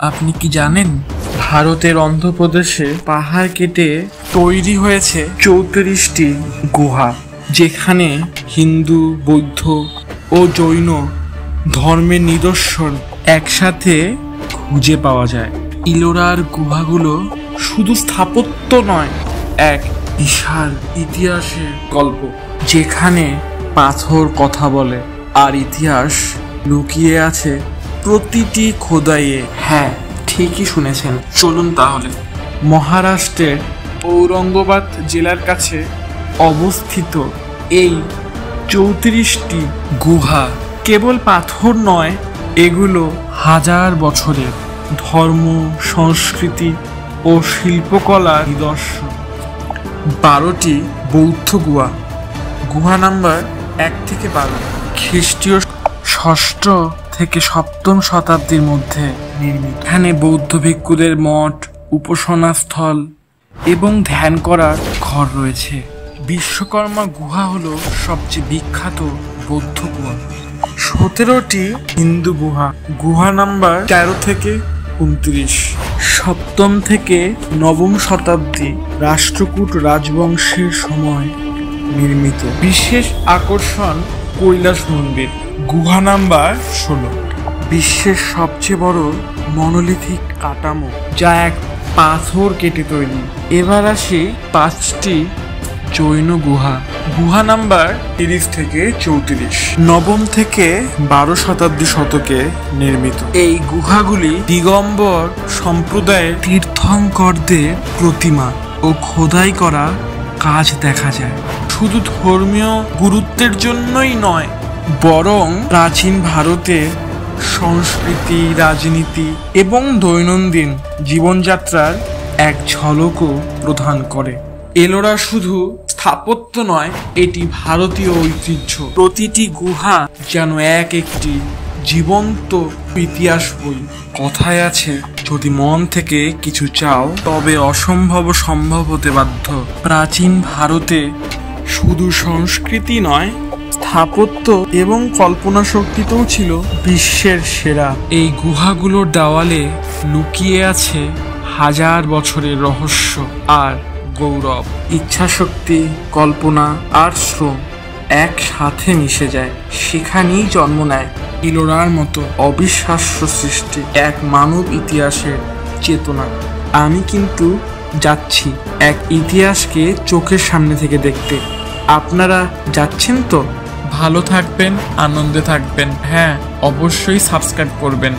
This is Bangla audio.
আপনি কি জানেন ভারতের অন্ধ্রপ্রদেশে পাহাড় কেটে তৈরি হয়েছে 34টি গুহা, যেখানে হিন্দু, বৌদ্ধ ও জৈন ধর্মের নিদর্শন একসাথে খুঁজে পাওয়া যায়। ইলোরার গুহাগুলো শুধু স্থাপত্য নয়, এক বিশাল ইতিহাসের গল্প, যেখানে পাথর কথা বলে আর ইতিহাস লুকিয়ে আছে প্রতিটি খোদাইয়ে। হ্যাঁ, ঠিকই শুনেছেন। চলুন তাহলে। মহারাষ্ট্রের ঔরঙ্গাবাদ জেলার কাছে অবস্থিত এই 34টি গুহা কেবল পাথর নয়, এগুলো হাজার বছরের ধর্ম, সংস্কৃতি ও শিল্পকলার নিদর্শন। 12টি বৌদ্ধ গুহা, গুহা নাম্বার 1 থেকে 12, খ্রিস্টীয় 6ষ্ঠ থেকে 7ম শতাব্দীর মধ্যে নির্মিত। এখানে বৌদ্ধ ভিক্ষুদের মঠ, উপাসনা স্থল এবং ধ্যান করার ঘর রয়েছে। বিশ্বকর্মা গুহা হলো সবচেয়ে বিখ্যাত বৌদ্ধ গুহা। 17টি হিন্দু গুহা, গুহা নাম্বার 13 থেকে 29, 7ম থেকে 9ম শতাব্দী রাষ্ট্রকূট রাজবংশের সময় নির্মিত। বিশেষ আকর্ষণ কৈলাস মন্দির, গুহা নাম্বার 16, বিশ্বের সবচেয়ে বড় মনোলিথিক কাঠামো, যা এক পাথর কেটে তৈরি। এবার আসি 5টি জৈন গুহা, গুহা নাম্বার 30 থেকে 34, 9ম থেকে 12 শতাব্দী শতকে নির্মিত। এই গুহাগুলি দিগম্বর সম্প্রদায়ের তীর্থঙ্করদের প্রতিমা ও খোদাই করা কাজ দেখা যায়। শুধু ধর্মীয় গুরুত্বের জন্যই নয়, বরং প্রাচীন ভারতের সংস্কৃতি, রাজনীতি এবং দৈনন্দিন জীবনযাত্রার এক ঝলকও প্রদান করে। এলোরা শুধু স্থাপত্য নয়, এটি ভারতীয় ঐতিহ্য। প্রতিটি গুহা যেন একটি জীবন্ত ইতিহাস বই। কথায় আছে, যদি মন থেকে কিছু চাও তবে অসম্ভব সম্ভব হতে বাধ্য। প্রাচীন ভারতে শুধু সংস্কৃতি নয়, স্থাপত্য এবং কল্পনা শক্তিতেও ছিল বিশ্বের সেরা। এই গুহাগুলোর দেওয়ালে লুকিয়ে আছে হাজার বছরের রহস্য আর গৌরব। ইচ্ছাশক্তি, কল্পনা আর শ্রম একসাথে মিশে যায়, সেখানেই জন্ম নেয় ইলোরার মতো অবিশ্বাস্য সৃষ্টি, এক মানব ইতিহাসের চেতনা। আমি কিন্তু যাচ্ছি এক ইতিহাসকে চোখের সামনে থেকে দেখতে। আপনারা যাচ্ছেন তো? ভালো থাকবেন, আনন্দে থাকবেন। হ্যাঁ, অবশ্যই সাবস্ক্রাইব করবেন।